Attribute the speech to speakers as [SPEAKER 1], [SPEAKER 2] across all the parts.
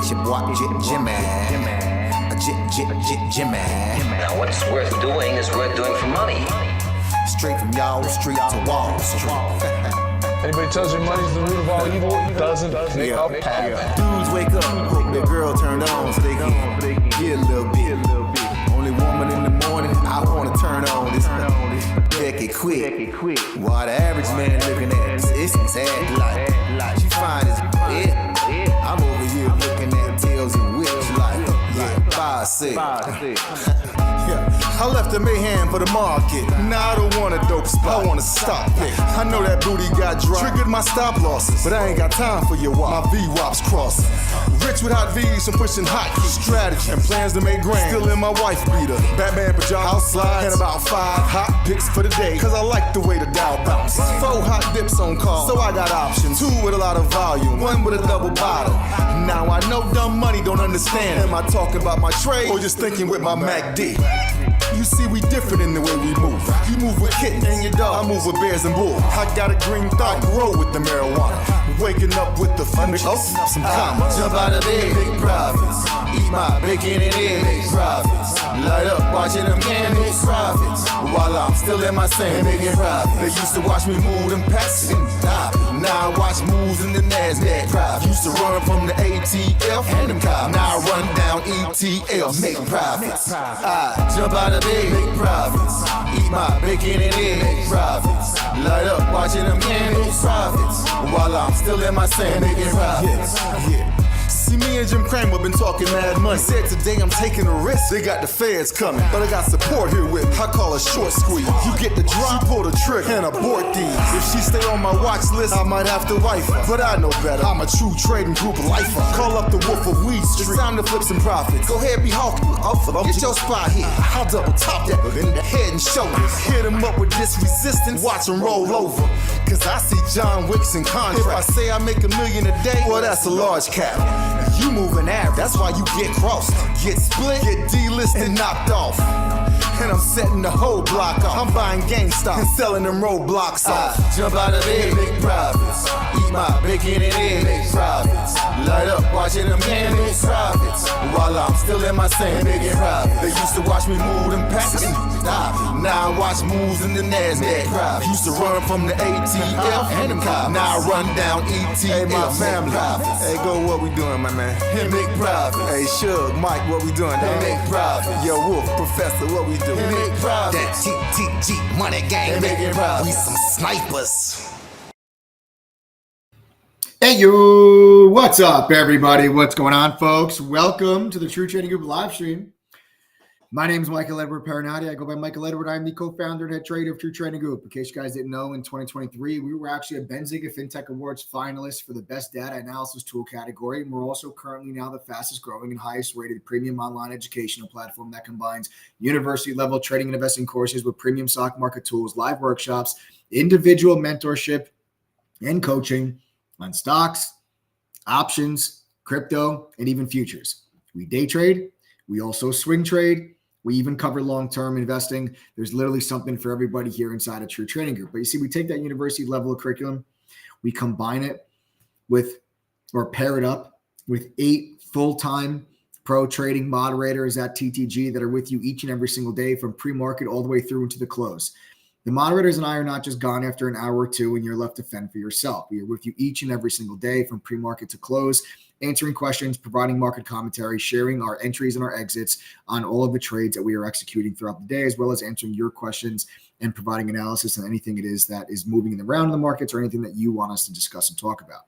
[SPEAKER 1] It's your boy Jimmy. Jimmy.
[SPEAKER 2] Now what's worth doing is worth doing for money.
[SPEAKER 1] Straight from y'all street to Wall Street.
[SPEAKER 3] Anybody tells you money's the root of all evil, doesn't make up happen.
[SPEAKER 1] Dudes wake up, hope their girl turned on so they can get a little bit. Only woman in the morning I wanna turn on this Becky quick. While the average man looking at it's sad like she fine as it. I'm over here looking at tails and whips like 5'6". I left the mayhem for the market. Now I don't want a dope spot, I want to stop it. I know that booty got dry, triggered my stop losses, but I ain't got time for your wop. My V-wops crossing. Rich with hot V's from pushing hotkeys. Strategy and plans to make grand. Still in my wife beater. Batman pajamas, house slides, and about 5 hot picks for the day. Cause I like the way the Dow bounce. 4 hot dips on call, so I got options. 2 with a lot of volume, 1 with a double bottle. Now I know dumb money don't understand. Am I talking about my trade or just thinking with my MACD? You see, we different in the way we move. You move with kittens and your dog, I move with bears and bulls. I got a green thought, grow with the marijuana. Waking up with the fun, some commas. Jump out of bed, big profits. Eat my bacon and eggs, big profits. Light up, watching them candles, profits. While I'm still in my sand, making profits. They used to watch me move them packs and stop. Now I watch moves in the NASDAQ. Profits. Used to run from the ATF and them cops. Now I run down ETL, make profits. I jump out of bed, make profits. Eat my bacon and eggs, make profits. Light up, watching them candles, profits. While I'm still in my sand, making profits. See, me and Jim Cramer been talking mad money. Said today I'm taking a risk. They got the feds coming, but I got support here with me. I call a short squeeze. You get the drop, she pull the trigger, and abort these. If she stay on my watch list, I might have to wife her. But I know better. I'm a true trading group lifer. Call up the Wolf of Weed Street. It's time to flip some profits. Go ahead, be hawking. Get your spot here. I'll double top that in the head and shoulders. Hit him up with this resistance. Watch him roll over. Cause I see John Wicks in contract. If I say I make $1 million a day, well, that's a large cap. You moving average, that's why you get crossed. Get split, get delisted, and knocked off. And I'm setting the whole block off. I'm buying GameStop and selling them roadblocks off. Jump out of bed, make profits. Eat my bacon and eggs, make profits. Light up, watching them candles, profits. While I'm still in my sand, making profits. They used to watch me move them packs and stop. Now I watch moves in the NASDAQ. Profits. Used to run from the ATF and them cops. Now I run down ETL. Hey, my family. Hey, go, what we doing, my man? Hey, make profits. Hey, Shug, Mike, what we doing? Hey, make profits. Yo, Wolf, Professor, what we doing? Hey, make profits. That TTG money gang, hey, we some snipers.
[SPEAKER 4] Hey, yo, what's up, everybody? What's going on, folks? Welcome to the True Trading Group live stream. My name is Michael Edward Parinati. I go by Michael Edward. I'm the co-founder and head trader of True Trading Group. In case you guys didn't know, in 2023, we were actually a Benzinga FinTech Awards finalist for the best data analysis tool category. And we're also currently now the fastest growing and highest rated premium online educational platform that combines university level trading and investing courses with premium stock market tools, live workshops, individual mentorship, and coaching on stocks, options, crypto, and even futures. We day trade. We also swing trade. We even cover long-term investing. There's literally something for everybody here inside a True Trading Group. But you see, we take that university level of curriculum, we combine it with, or pair it up with 8 full-time pro trading moderators at TTG that are with you each and every single day from pre-market all the way through into the close. The moderators and I are not just gone after an hour or two and you're left to fend for yourself. We are with you each and every single day from pre-market to close, answering questions, providing market commentary, sharing our entries and our exits on all of the trades that we are executing throughout the day, as well as answering your questions and providing analysis on anything it is that is moving around in the markets or anything that you want us to discuss and talk about.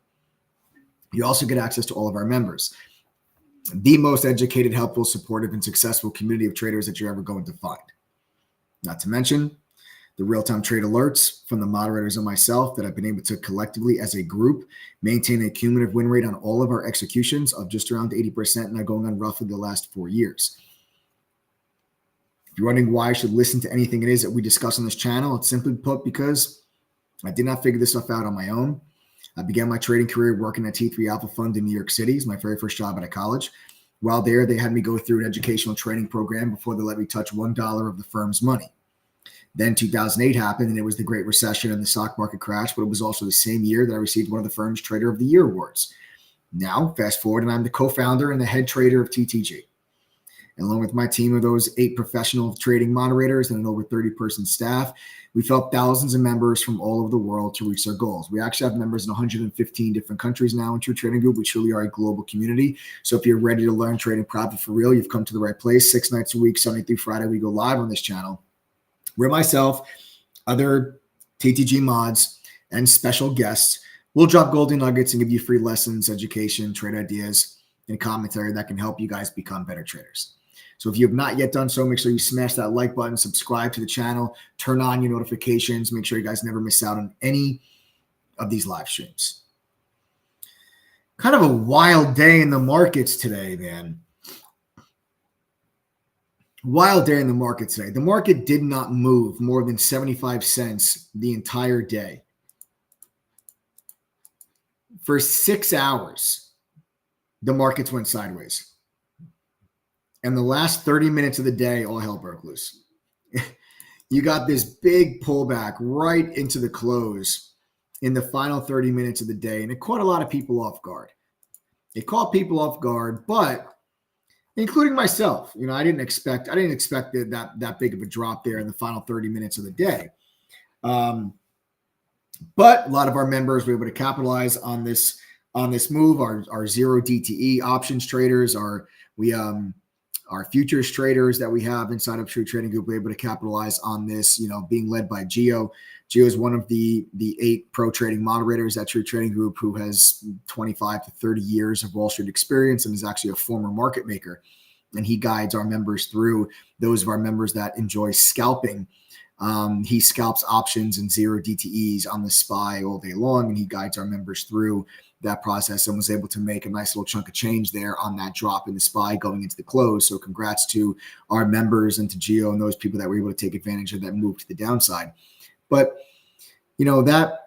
[SPEAKER 4] You also get access to all of our members, the most educated, helpful, supportive, and successful community of traders that you're ever going to find. Not to mention the real-time trade alerts from the moderators and myself that I've been able to collectively as a group maintain a cumulative win rate on all of our executions of just around 80%, now going on roughly the last 4 years. If you're wondering why I should listen to anything it is that we discuss on this channel, it's simply put because I did not figure this stuff out on my own. I began my trading career working at T3 Alpha Fund in New York City. It's my very first job out of college. While there, they had me go through an educational training program before they let me touch $1 of the firm's money. Then 2008 happened, and it was the Great Recession and the stock market crash, but it was also the same year that I received one of the firm's Trader of the Year awards. Now, fast forward, and I'm the co-founder and the head trader of TTG. And along with my team of those 8 professional trading moderators and an over 30-person staff, we've helped thousands of members from all over the world to reach their goals. We actually have members in 115 different countries now in True Trading Group. We truly are a global community. So if you're ready to learn trading profit for real, you've come to the right place. 6 nights a week, Sunday through Friday, we go live on this channel, where myself, other TTG mods, and special guests will drop golden nuggets and give you free lessons, education, trade ideas, and commentary that can help you guys become better traders. So if you have not yet done so, make sure you smash that like button, subscribe to the channel, turn on your notifications, make sure you guys never miss out on any of these live streams. Kind of a wild day in the markets today, man. Wild day in the market today. The market did not move more than 75 cents the entire day. For 6 hours, the markets went sideways. And the last 30 minutes of the day, all hell broke loose. You got this big pullback right into the close in the final 30 minutes of the day, and it caught a lot of people off guard. It caught people off guard, but including myself, I didn't expect that big of a drop there in the final 30 minutes of the day. But a lot of our members were able to capitalize on this move. Our zero DTE options traders, our futures traders that we have inside of True Trading Group were able to capitalize on this, being led by Gio. Gio is one of the 8 pro trading moderators at True Trading Group who has 25 to 30 years of Wall Street experience and is actually a former market maker. And he guides our members through, those of our members that enjoy scalping. He scalps options and zero DTEs on the SPY all day long, and he guides our members through that process and was able to make a nice little chunk of change there on that drop in the SPY going into the close. So congrats to our members and to Gio and those people that were able to take advantage of that move to the downside. But, that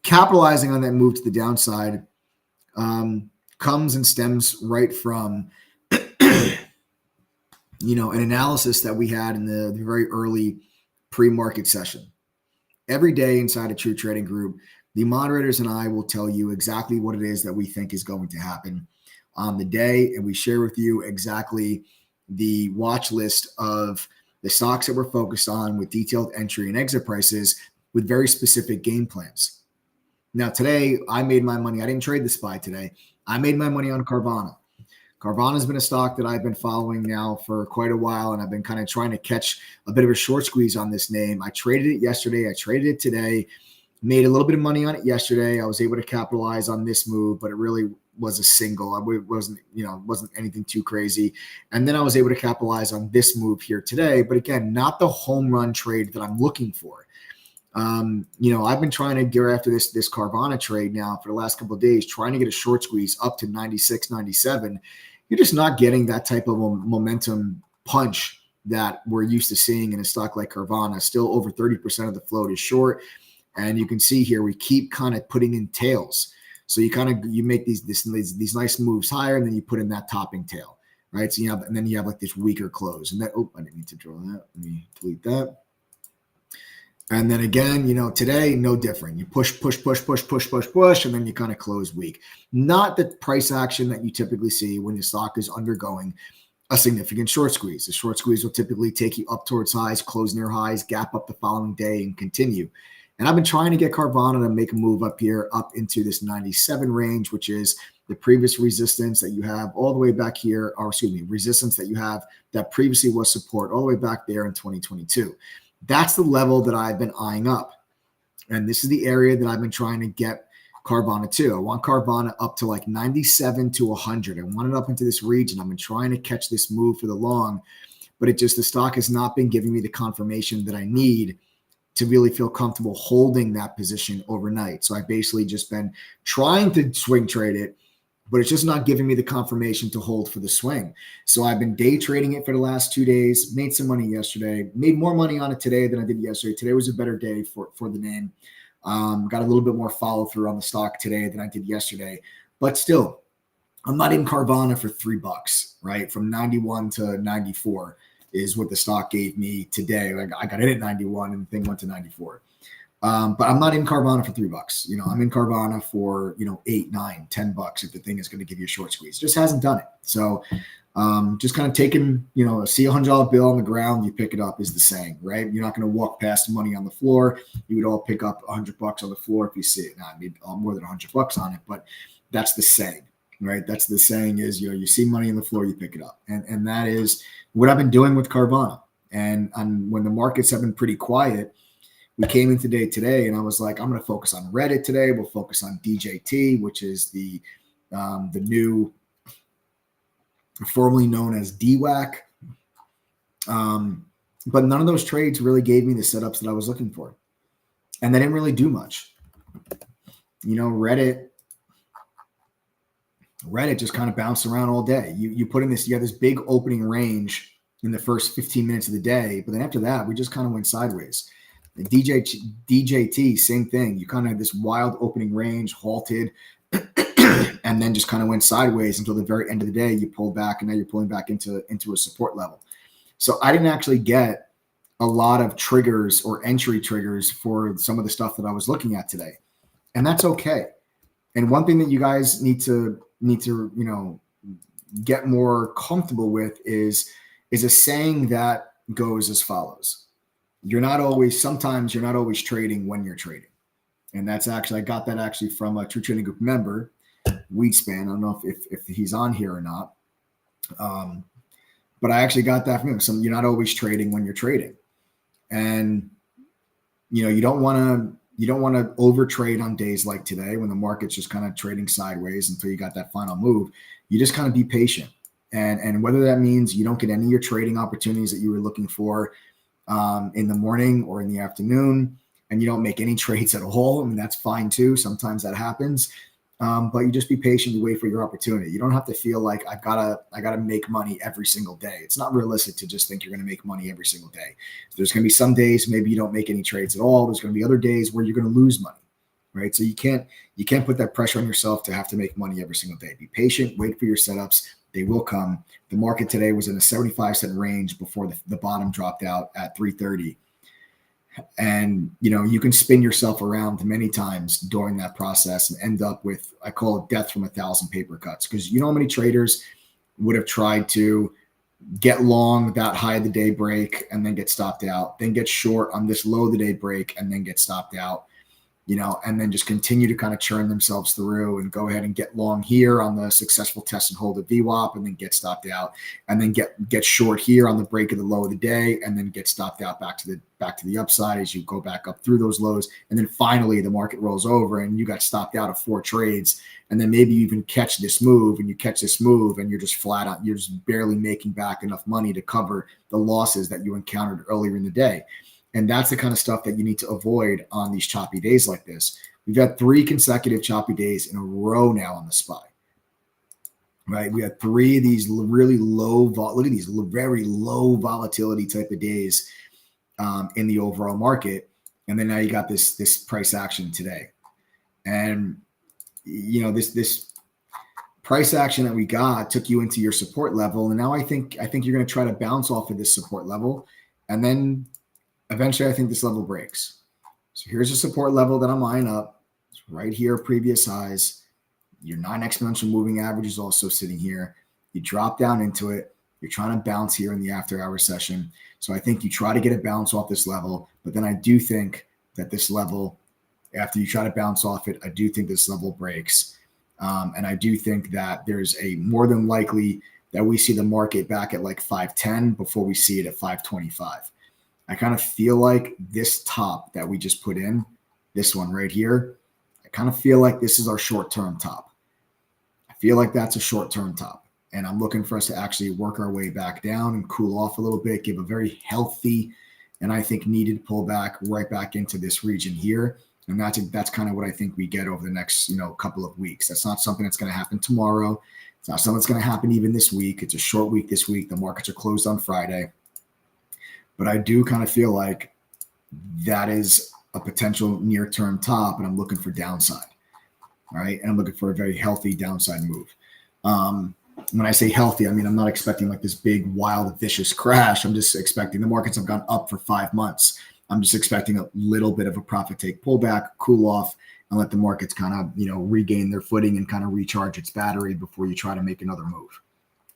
[SPEAKER 4] capitalizing on that move to the downside comes and stems right from, an analysis that we had in the very early pre-market session. Every day inside a True Trading Group, the moderators and I will tell you exactly what it is that we think is going to happen on the day. And we share with you exactly the watch list of the stocks that we're focused on with detailed entry and exit prices with very specific game plans. Now, today I made my money. I didn't trade the SPY today. I made my money on Carvana. Carvana has been a stock that I've been following now for quite a while, and I've been kind of trying to catch a bit of a short squeeze on this name. I traded it yesterday. I traded it today. Made a little bit of money on it yesterday. I was able to capitalize on this move, but it really was a single. It wasn't anything too crazy. And then I was able to capitalize on this move here today. But again, not the home run trade that I'm looking for. I've been trying to get after this Carvana trade now for the last couple of days, trying to get a short squeeze up to 96, 97. You're just not getting that type of momentum punch that we're used to seeing in a stock like Carvana. Still over 30% of the float is short. And you can see here, we keep kind of putting in tails. So you make these nice moves higher, and then you put in that topping tail, right? So you have like this weaker close. And I didn't need to draw that. Let me delete that. And then again, today, no different. You push, and then you kind of close weak. Not the price action that you typically see when the stock is undergoing a significant short squeeze. The short squeeze will typically take you up towards highs, close near highs, gap up the following day, and continue. And I've been trying to get Carvana to make a move up here, up into this 97 range, which is the previous resistance that you have all the way back here, resistance that you have that previously was support all the way back there in 2022. That's the level that I've been eyeing up. And this is the area that I've been trying to get Carvana to. I want Carvana up to like 97 to 100. I want it up into this region. I've been trying to catch this move for the long, but the stock has not been giving me the confirmation that I need to really feel comfortable holding that position overnight. So I've basically just been trying to swing trade it, but it's just not giving me the confirmation to hold for the swing. So I've been day trading it for the last 2 days, made some money yesterday, made more money on it today than I did yesterday. Today was a better day for the name. Got a little bit more follow through on the stock today than I did yesterday, but still, I'm not in Carvana for $3, right? From 91 to 94 is what the stock gave me today. Like I got in at 91 and the thing went to 94. But I'm not in Carvana for $3. I'm in Carvana for, $8, $9, $10 if the thing is going to give you a short squeeze. Just hasn't done it. So just kind of taking, see $100 bill on the ground, you pick it up is the saying, right? You're not going to walk past money on the floor. You would all pick up $100 on the floor if you see it. Now, I need more than $100 on it, but that's the saying, right? That's the saying is, you see money on the floor, you pick it up. And that is what I've been doing with Carvana. And when the markets have been pretty quiet, we came in today, and I was like, I'm going to focus on Reddit today. We'll focus on DJT, which is the new, formerly known as DWAC. But none of those trades really gave me the setups that I was looking for. And they didn't really do much. Reddit just kind of bounced around all day. You put in this, you have this big opening range in the first 15 minutes of the day. But then after that, we just kind of went sideways. The DJT, same thing. You kind of had this wild opening range, halted, and then just kind of went sideways until the very end of the day. You pulled back, and now you're pulling back into a support level. So I didn't actually get a lot of triggers or entry triggers for some of the stuff that I was looking at today, and that's okay. And one thing that you guys need to get more comfortable with is a saying that goes as follows. Sometimes you're not always trading when you're trading. And that's actually, I got that actually from a True Trading Group member, Weedspan. I don't know if he's on here or not. But I actually got that from him. You're not always trading when you're trading. And, you don't want to over trade on days like today when the market's just kind of trading sideways until you got that final move. You just kind of be patient. And whether that means you don't get any of your trading opportunities that you were looking for in the morning or in the afternoon, and you don't make any trades at all, I mean, that's fine too. Sometimes that happens. But you just be patient. You wait for your opportunity. You don't have to feel like I gotta make money every single day. It's not realistic to just think you're going to make money every single day. There's going to be some days maybe you don't make any trades at all. There's going to be other days where you're going to lose money, right? So you can't put that pressure on yourself to have to make money every single day. Be patient. Wait for your setups. They will come. The market today was in a 75-cent range before the bottom dropped out at 330. And, you can spin yourself around many times during that process and end up with, I call it death from 1,000 paper cuts. Because how many traders would have tried to get long that high of the day break and then get stopped out, then get short on this low of the day break and then get stopped out, and then just continue to kind of churn themselves through and go ahead and get long here on the successful test and hold of VWAP and then get stopped out, and then get short here on the break of the low of the day and then get stopped out back to the upside as you go back up through those lows. And then finally the market rolls over and you got stopped out of 4 trades. And then maybe you even catch this move and you're just flat out. You're just barely making back enough money to cover the losses that you encountered earlier in the day. And that's the kind of stuff that you need to avoid on these choppy days like this. We've had 3 consecutive choppy days in a row now on the SPY, right? We had 3 of these really low, look at these very low volatility type of days in the overall market. And then now you got this price action today. And, this price action that we got took you into your support level. And now I think you're going to try to bounce off of this support level. And then eventually, I think this level breaks. So here's a support level that I'm eyeing up. It's right here, previous highs. Your 9 exponential moving average is also sitting here. You drop down into it. You're trying to bounce here in the after-hour session. So I think you try to get a bounce off this level. But then I do think that this level, after you try to bounce off it, I do think this level breaks. And I do think that there's a more than likely that we see the market back at like 510 before we see it at 525. I kind of feel like this top that we just put in, this one right here, I kind of feel like this is our short-term top. I feel like that's a short-term top. And I'm looking for us to actually work our way back down and cool off a little bit, give a very healthy and I think needed pullback right back into this region here. And that's kind of what I think we get over the next, couple of weeks. That's not something that's going to happen tomorrow. It's not something that's going to happen even this week. It's a short week this week. The markets are closed on Friday. But I do kind of feel like that is a potential near-term top, and I'm looking for downside, all right? And I'm looking for a very healthy downside move. When I say healthy, I mean I'm not expecting like this big, wild, vicious crash. I'm just expecting the markets have gone up for 5 months. I'm just expecting a little bit of a profit take pullback, cool off, and let the markets kind of, regain their footing and kind of recharge its battery before you try to make another move.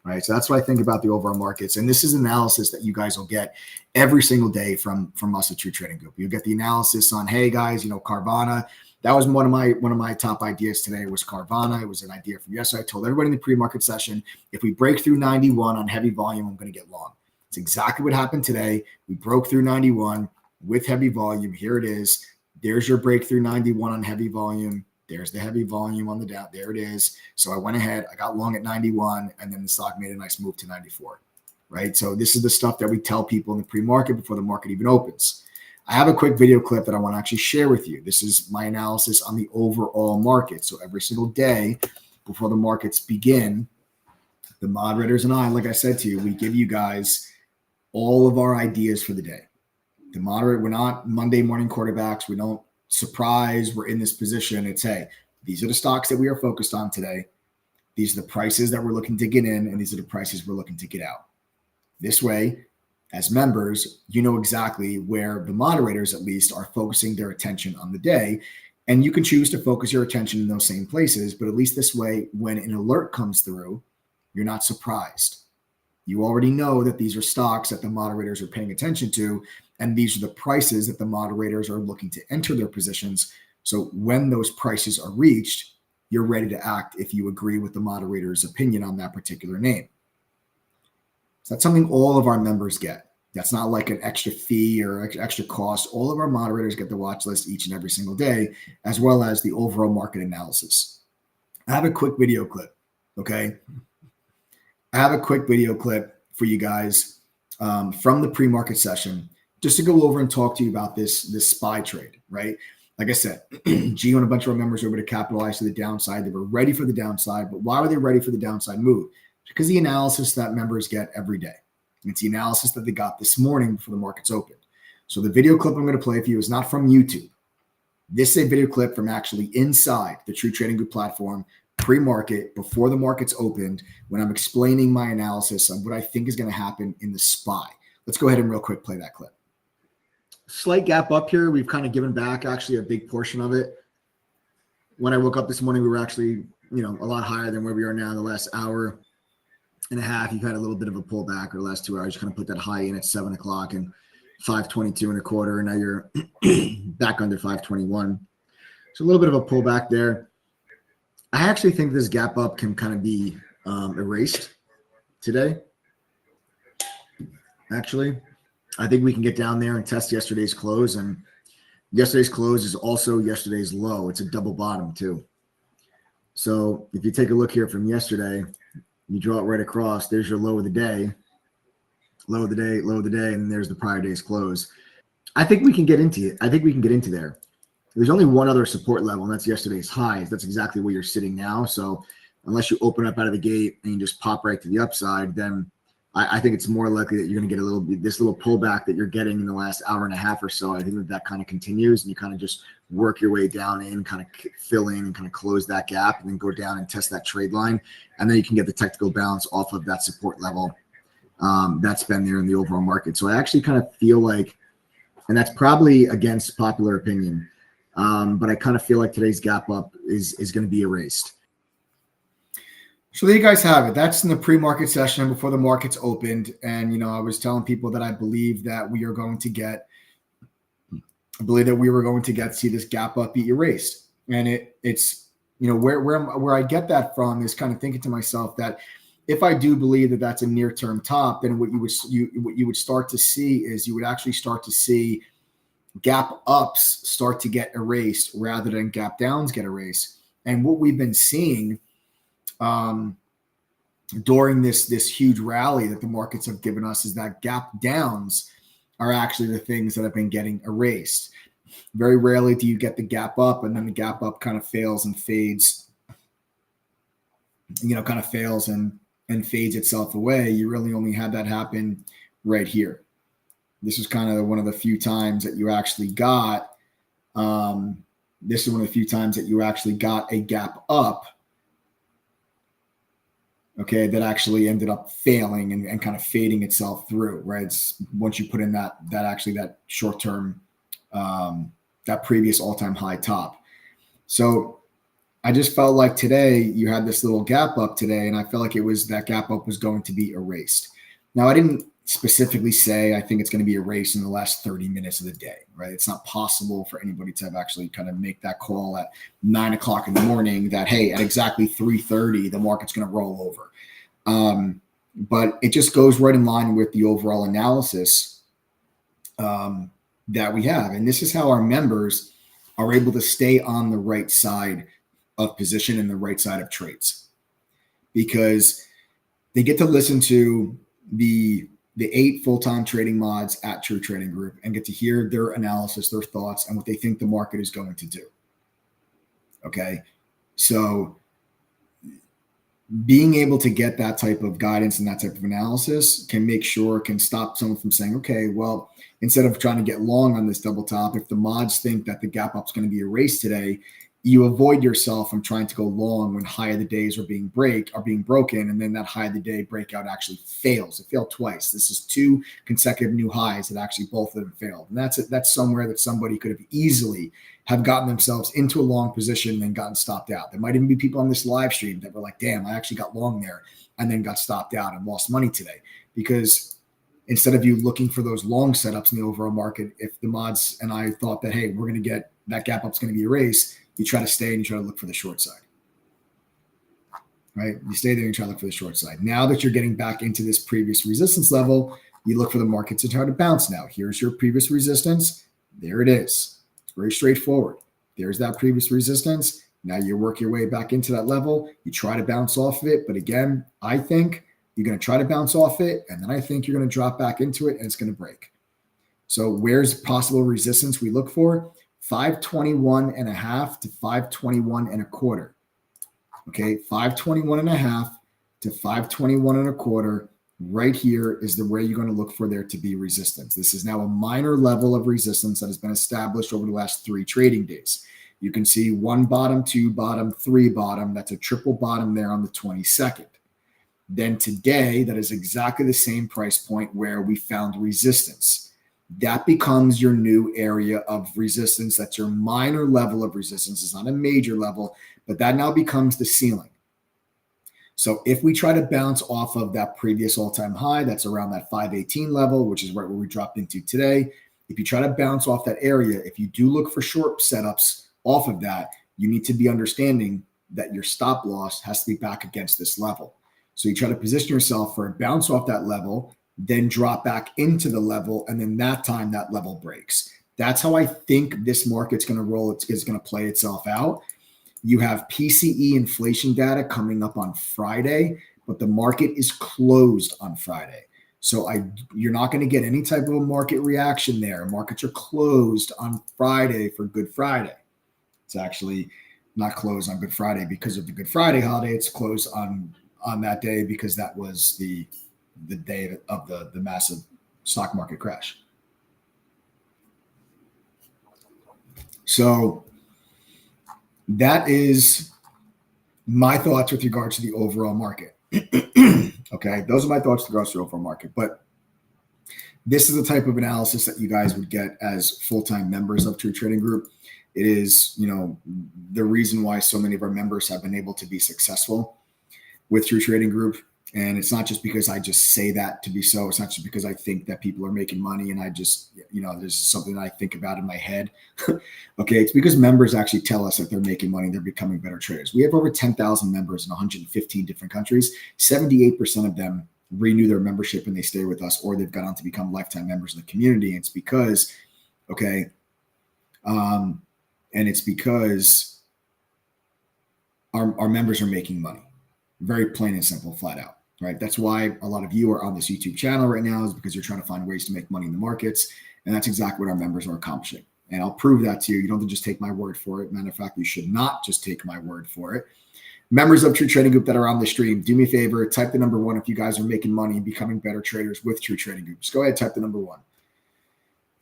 [SPEAKER 4] Right. So that's what I think about the overall markets. And this is analysis that you guys will get every single day from us at True Trading Group. You'll get the analysis on, hey guys, Carvana. That was one of my top ideas today was Carvana. It was an idea from yesterday. I told everybody in the pre-market session, if we break through 91 on heavy volume, I'm going to get long. It's exactly what happened today. We broke through 91 with heavy volume. Here it is. There's your breakthrough 91 on heavy volume. There's the heavy volume on the down. There it is. So I went ahead. I got long at 91, and then the stock made a nice move to 94. Right. So this is the stuff that we tell people in the pre-market before the market even opens. I have a quick video clip that I want to actually share with you. This is my analysis on the overall market. So every single day before the markets begin, the moderators and I, like I said to you, we give you guys all of our ideas for the day. The moderate, we're not Monday morning quarterbacks. We don't surprise. We're in this position. It's, hey, these are the stocks that we are focused on today. These are the prices that we're looking to get in, and these are the prices we're looking to get out. This way, as members, you know exactly where the moderators, at least, are focusing their attention on the day. And you can choose to focus your attention in those same places. But at least this way, when an alert comes through, you're not surprised. You already know that these are stocks that the moderators are paying attention to. And these are the prices that the moderators are looking to enter their positions. So when those prices are reached, you're ready to act if you agree with the moderator's opinion on that particular name. So that's something all of our members get. That's not like an extra fee or extra cost. All of our moderators get the watch list each and every single day, as well as the overall market analysis. I have a quick video clip, okay? I have a quick video clip for you guys from the pre-market session, just to go over and talk to you about this SPY trade, right? Like I said, Gio and a bunch of our members were able to capitalize to the downside. They were ready for the downside, but why were they ready for the downside move? Because the analysis that members get every day. It's the analysis that they got this morning before the markets opened. So the video clip I'm going to play for you is not from YouTube. This is a video clip from actually inside the True Trading Group platform, pre-market, before the markets opened, when I'm explaining my analysis of what I think is going to happen in the SPY. Let's go ahead and real quick play that clip. Slight gap up here. We've kind of given back actually a big portion of it. When I woke up this morning, we were actually, a lot higher than where we are now in the last hour and a half. You've had a little bit of a pullback, or the last 2 hours. You kind of put that high in at 7 o'clock and 522 and a quarter. And now you're back under 521. So a little bit of a pullback there. I actually think this gap up can kind of be erased today. Actually, I think we can get down there and test yesterday's close. And yesterday's close is also yesterday's low. It's a double bottom too. So if you take a look here from yesterday, you draw it right across. There's your low of the day, low of the day, low of the day, and then there's the prior day's close. I think we can get into it. I think we can get into there. There's only one other support level, and that's yesterday's highs. That's exactly where you're sitting now. So unless you open up out of the gate and you just pop right to the upside, then I think it's more likely that you're going to get this little pullback that you're getting in the last hour and a half or so. I think that kind of continues, and you kind of just work your way down in, kind of fill in and kind of close that gap, and then go down and test that trade line. And then you can get the technical balance off of that support level that's been there in the overall market. So I actually kind of feel like, and that's probably against popular opinion, but I kind of feel like today's gap up is going to be erased. So there you guys have it. That's in the pre-market session before the markets opened. And, I was telling people that I believe that we were going to see this gap up be erased. And it's where I get that from is kind of thinking to myself that if I do believe that that's a near-term top, then what you would start to see is you would actually start to see gap ups start to get erased rather than gap downs get erased. And what we've been seeing during this huge rally that the markets have given us is that gap downs are actually the things that have been getting erased. Very rarely do you get the gap up and then the gap up kind of fails and fades, fails and fades itself away. You really only had that happen right here. This is kind of one of the few times that you actually got, a gap up okay, that actually ended up failing and kind of fading itself through, right? It's once you put in that short term, that previous all-time high top. So I just felt like today you had this little gap up today, and I felt like that gap up was going to be erased. Now, I didn't specifically say I think it's going to be erased in the last 30 minutes of the day, right? It's not possible for anybody to have actually kind of make that call at 9 o'clock in the morning that, hey, at exactly 3:30, the market's going to roll over. But it just goes right in line with the overall analysis that we have. And this is how our members are able to stay on the right side of position and the right side of trades, because they get to listen to the 8 full-time trading mods at True Trading Group and get to hear their analysis, their thoughts, and what they think the market is going to do. Okay. So being able to get that type of guidance and that type of analysis can stop someone from saying, okay, well, instead of trying to get long on this double top, if the mods think that the gap up is going to be erased today, you avoid yourself from trying to go long when high of the days are being broken, and then that high of the day breakout actually fails. It failed twice. This is 2 consecutive new highs that actually both of them failed. And that's somewhere that somebody could have easily have gotten themselves into a long position and gotten stopped out. There might even be people on this live stream that were like, damn, I actually got long there and then got stopped out and lost money today. Because instead of you looking for those long setups in the overall market, if the mods and I thought that, hey, we're going to get that gap up's going to be erased, you try to stay and you try to look for the short side, right? You stay there and try to look for the short side. Now that you're getting back into this previous resistance level, you look for the market to try to bounce now. Here's your previous resistance. There it is. It's very straightforward. There's that previous resistance. Now you work your way back into that level. You try to bounce off of it. But again, I think you're going to try to bounce off it. And then I think you're going to drop back into it and it's going to break. So where's possible resistance we look for? 521.5 to 521.25. Okay, 521.5 to 521.25. Right here is where you're going to look for there to be resistance. This is now a minor level of resistance that has been established over the last 3 trading days. You can see 1 bottom, 2 bottom, 3 bottom. That's a triple bottom there on the 22nd. Then today, that is exactly the same price point where we found resistance. That becomes your new area of resistance. That's your minor level of resistance. It's not a major level, but that now becomes the ceiling. So if we try to bounce off of that previous all-time high, that's around that 518 level, which is right where we dropped into today. If you try to bounce off that area, if you do look for short setups off of that, you need to be understanding that your stop loss has to be back against this level. So you try to position yourself for a bounce off that level, then drop back into the level, and then that time that level breaks. That's how I think this market's going to roll. It's going to play itself out. You have PCE inflation data coming up on Friday, but the market is closed on Friday. So you're not going to get any type of a market reaction there. Markets are closed on Friday for Good Friday. It's actually not closed on Good Friday because of the Good Friday holiday. It's closed on that day because that was the day of the massive stock market crash. So that is my thoughts with regards to the overall market. Okay, those are my thoughts with regards to the overall market. But this is the type of analysis that you guys would get as full-time members of True Trading Group. It is, the reason why so many of our members have been able to be successful with True Trading Group. And it's not just because I just say that to be so. It's not just because I think that people are making money and I just, there's something that I think about in my head. Okay, it's because members actually tell us that they're making money. They're becoming better traders. We have over 10,000 members in 115 different countries. 78% of them renew their membership and they stay with us, or they've gone on to become lifetime members of the community. And it's because, and it's because our members are making money. Very plain and simple, flat out, right? That's why a lot of you are on this YouTube channel right now, is because you're trying to find ways to make money in the markets. And that's exactly what our members are accomplishing. And I'll prove that to you. You don't have to just take my word for it. Matter of fact, you should not just take my word for it. Members of True Trading Group that are on the stream, do me a favor, type the number 1 if you guys are making money and becoming better traders with True Trading Group. Just go ahead, type the number 1.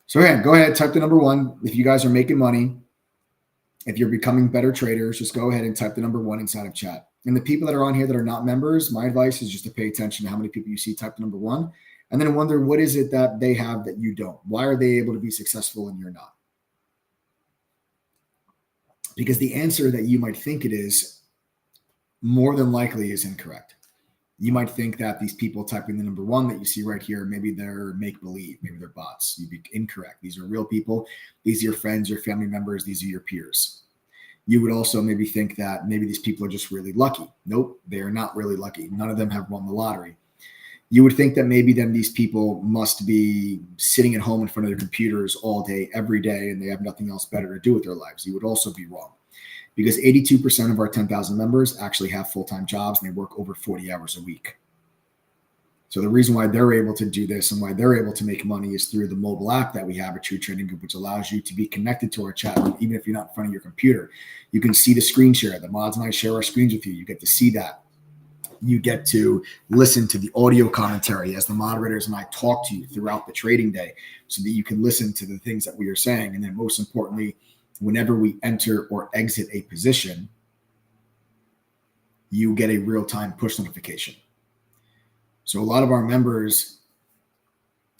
[SPEAKER 4] So again, go ahead, type the number 1. If you guys are making money, if you're becoming better traders, just go ahead and type the number 1 inside of chat. And the people that are on here that are not members, my advice is just to pay attention to how many people you see type the number one, and then wonder what is it that they have that you don't? Why are they able to be successful and you're not? Because the answer that you might think it is more than likely is incorrect. You might think that these people typing the number one that you see right here, maybe they're make-believe, maybe they're bots. You'd be incorrect. These are real people. These are your friends, your family members. These are your peers. You would also maybe think that maybe these people are just really lucky. Nope, they are not really lucky. None of them have won the lottery. You would think that maybe then these people must be sitting at home in front of their computers all day, every day, and they have nothing else better to do with their lives. You would also be wrong, because 82% of our 10,000 members actually have full-time jobs and they work over 40 hours a week. So the reason why they're able to do this and why they're able to make money is through the mobile app that we have at True Trading Group, which allows you to be connected to our chat room, even if you're not in front of your computer. You can see the screen share. The mods and I share our screens with you. You get to see that. You get to listen to the audio commentary as the moderators and I talk to you throughout the trading day so that you can listen to the things that we are saying. And then most importantly, whenever we enter or exit a position, you get a real-time push notification. So a lot of our members,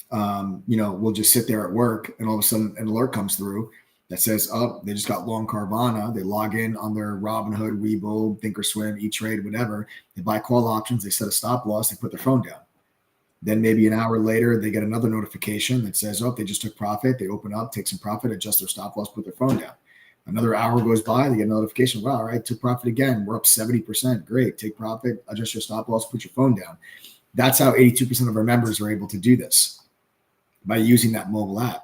[SPEAKER 4] will just sit there at work and all of a sudden an alert comes through that says, oh, they just got long Carvana. They log in on their Robinhood, Webull, Thinkorswim, E-Trade, whatever. They buy call options. They set a stop loss. They put their phone down. Then maybe an hour later, they get another notification that says, oh, they just took profit. They open up, take some profit, adjust their stop loss, put their phone down. Another hour goes by, they get a notification. Wow, all right, took profit again. We're up 70%. Great. Take profit, adjust your stop loss, put your phone down. That's how 82% of our members are able to do this, by using that mobile app.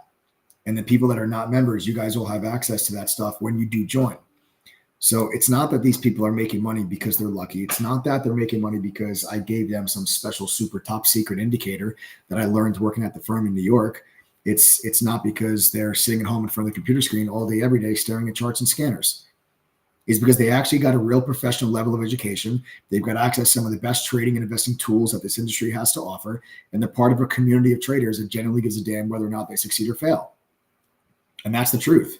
[SPEAKER 4] And the people that are not members, you guys will have access to that stuff when you do join. So it's not that these people are making money because they're lucky. It's not that they're making money because I gave them some special super top secret indicator that I learned working at the firm in New York. It's not because they're sitting at home in front of the computer screen all day, every day, staring at charts and scanners. It's because they actually got a real professional level of education. They've got access to some of the best trading and investing tools that this industry has to offer. And they're part of a community of traders that generally gives a damn whether or not they succeed or fail. And that's the truth.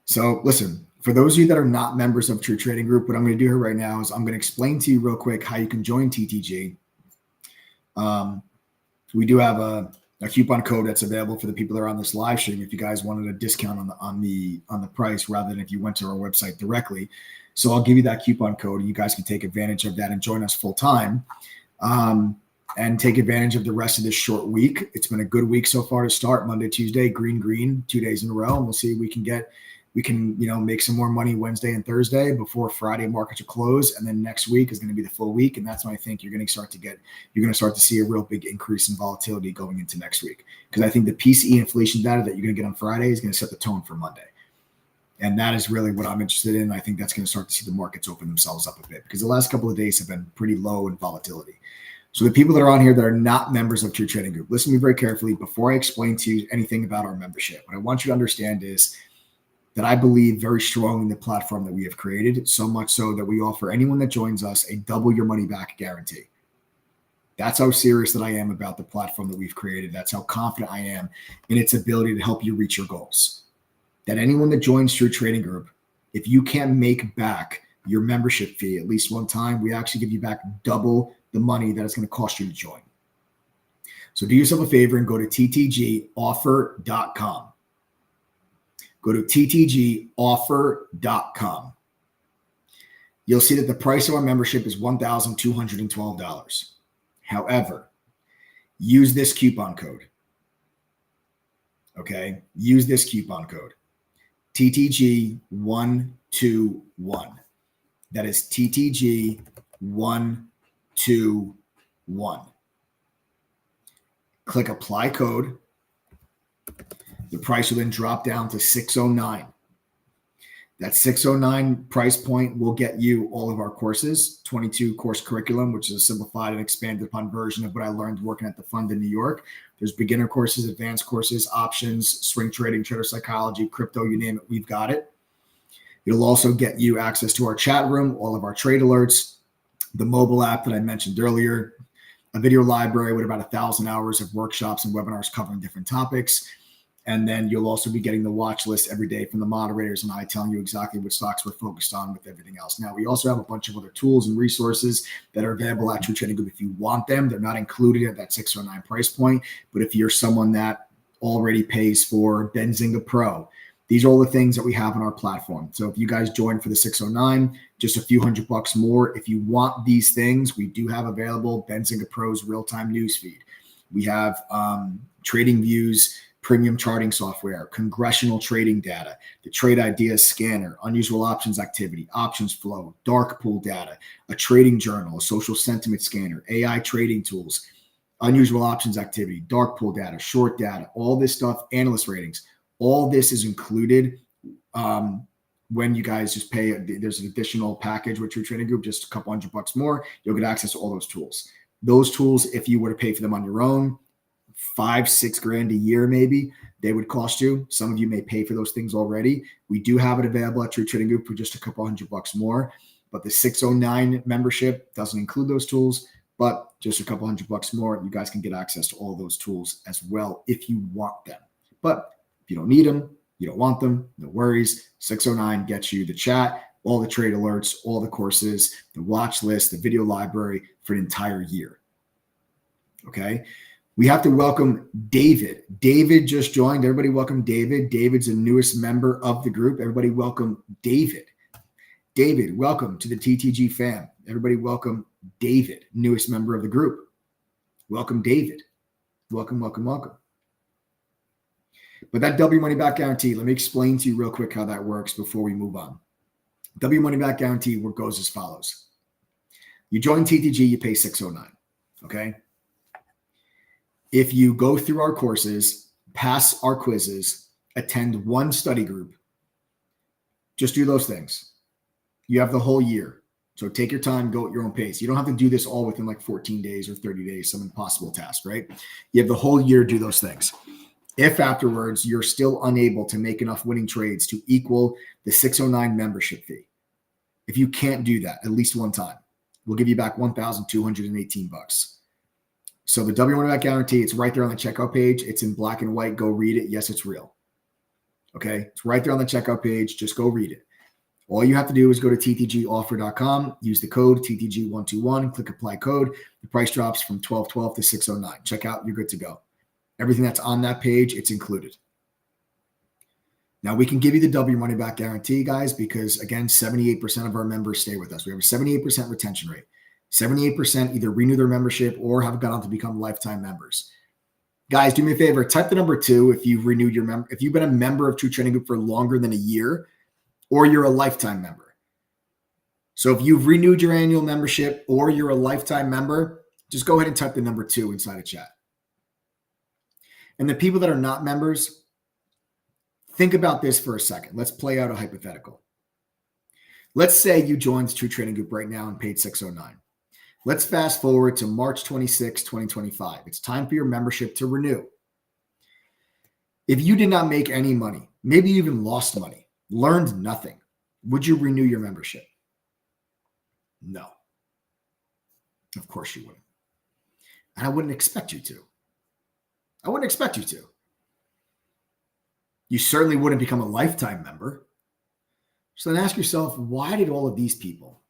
[SPEAKER 4] So listen, for those of you that are not members of True Trading Group, what I'm going to do here right now is I'm going to explain to you real quick how you can join TTG. We do have a coupon code that's available for the people that are on this live stream. If you guys wanted a discount on the price rather than if you went to our website directly. So I'll give you that coupon code and you guys can take advantage of that and join us full time. And take advantage of the rest of this short week. It's been a good week so far to start. Monday, Tuesday, green, 2 days in a row. And we'll see if we can make some more money Wednesday and Thursday before Friday markets are closed. And then next week is going to be the full week. And that's when I think you're going to start to see a real big increase in volatility going into next week. Because I think the PCE inflation data that you're going to get on Friday is going to set the tone for Monday. And that is really what I'm interested in. I think that's going to start to see the markets open themselves up a bit because the last couple of days have been pretty low in volatility. So the people that are on here that are not members of True Trading Group, listen to me very carefully before I explain to you anything about our membership. What I want you to understand is that I believe very strongly in the platform that we have created, so much so that we offer anyone that joins us a double your money back guarantee. That's how serious that I am about the platform that we've created. That's how confident I am in its ability to help you reach your goals. That anyone that joins True Trading Group, if you can't make back your membership fee at least one time, we actually give you back double the money that it's going to cost you to join. So do yourself a favor and go to ttgoffer.com. Go to ttgoffer.com. You'll see that the price of our membership is $1,212. However, use this coupon code. Okay? Use this coupon code. TTG121. That is TTG121. Click apply code. The price will then drop down to $609. That $609 price point will get you all of our courses, 22 course curriculum, which is a simplified and expanded upon version of what I learned working at the fund in New York. There's beginner courses, advanced courses, options, swing trading, trader psychology, crypto, you name it, we've got it. It'll also get you access to our chat room, all of our trade alerts, the mobile app that I mentioned earlier, a video library with about 1,000 hours of workshops and webinars covering different topics. And then you'll also be getting the watch list every day from the moderators and I telling you exactly what stocks we're focused on with everything else. Now, we also have a bunch of other tools and resources that are available at True Trading Group if you want them. They're not included at that 609 price point. But if you're someone that already pays for Benzinga Pro, these are all the things that we have on our platform. So if you guys join for the 609, just a few $100 more. If you want these things, we do have available Benzinga Pro's real-time newsfeed. We have Trading Views premium charting software, congressional trading data, the trade ideas scanner, unusual options activity, options flow, dark pool data, a trading journal, a social sentiment scanner, AI trading tools, unusual options activity, dark pool data, short data, all this stuff, analyst ratings. All this is included when you guys just pay. There's an additional package with True Trading Group, just a couple $100 more. You'll get access to all those tools. Those tools, if you were to pay for them on your own, $5-6 grand a year, maybe they would cost you. Some of you may pay for those things already. We do have it available at True Trading Group for just a couple $100 more. But the 609 membership doesn't include those tools, but just a couple $100 more. You guys can get access to all those tools as well if you want them. But if you don't need them, you don't want them, no worries. 609 gets you the chat, all the trade alerts, all the courses, the watch list, the video library for an entire year. Okay. We have to welcome David. David just joined. Everybody welcome David. David's the newest member of the group. Everybody welcome David. David, welcome to the TTG fam. Everybody welcome David, newest member of the group. Welcome, David. Welcome, welcome, welcome. But that W money back guarantee, let me explain to you real quick how that works before we move on. W money back guarantee goes as follows. You join TTG, you pay $609. Okay. If you go through our courses, pass our quizzes, attend one study group, just do those things. You have the whole year. So take your time, go at your own pace. You don't have to do this all within like 14 days or 30 days, some impossible task, right? You have the whole year to do those things. If afterwards you're still unable to make enough winning trades to equal the 609 membership fee, if you can't do that at least one time, we'll give you back $1,218. So the W money back guarantee, it's right there on the checkout page. It's in black and white. Go read it. Yes, it's real. Okay. It's right there on the checkout page. Just go read it. All you have to do is go to ttgoffer.com, use the code TTG121, click apply code. The price drops from $12.12 to $609. Check out. You're good to go. Everything that's on that page, it's included. Now we can give you the W money back guarantee, guys, because again, 78% of our members stay with us. We have a 78% retention rate. 78% either renew their membership or have gone on to become lifetime members. Guys, do me a favor, type the number 2 if you've renewed your member, if you've been a member of True Trading Group for longer than a year, or you're a lifetime member. So if you've renewed your annual membership or you're a lifetime member, just go ahead and type the number 2 inside a chat. And the people that are not members, think about this for a second. Let's play out a hypothetical. Let's say you joined True Trading Group right now and paid $609. Let's fast forward to March 26, 2025. It's time for your membership to renew. If you did not make any money, maybe you even lost money, learned nothing, would you renew your membership? No. Of course you wouldn't. And I wouldn't expect you to. I wouldn't expect you to. You certainly wouldn't become a lifetime member. So then ask yourself, why did all of these people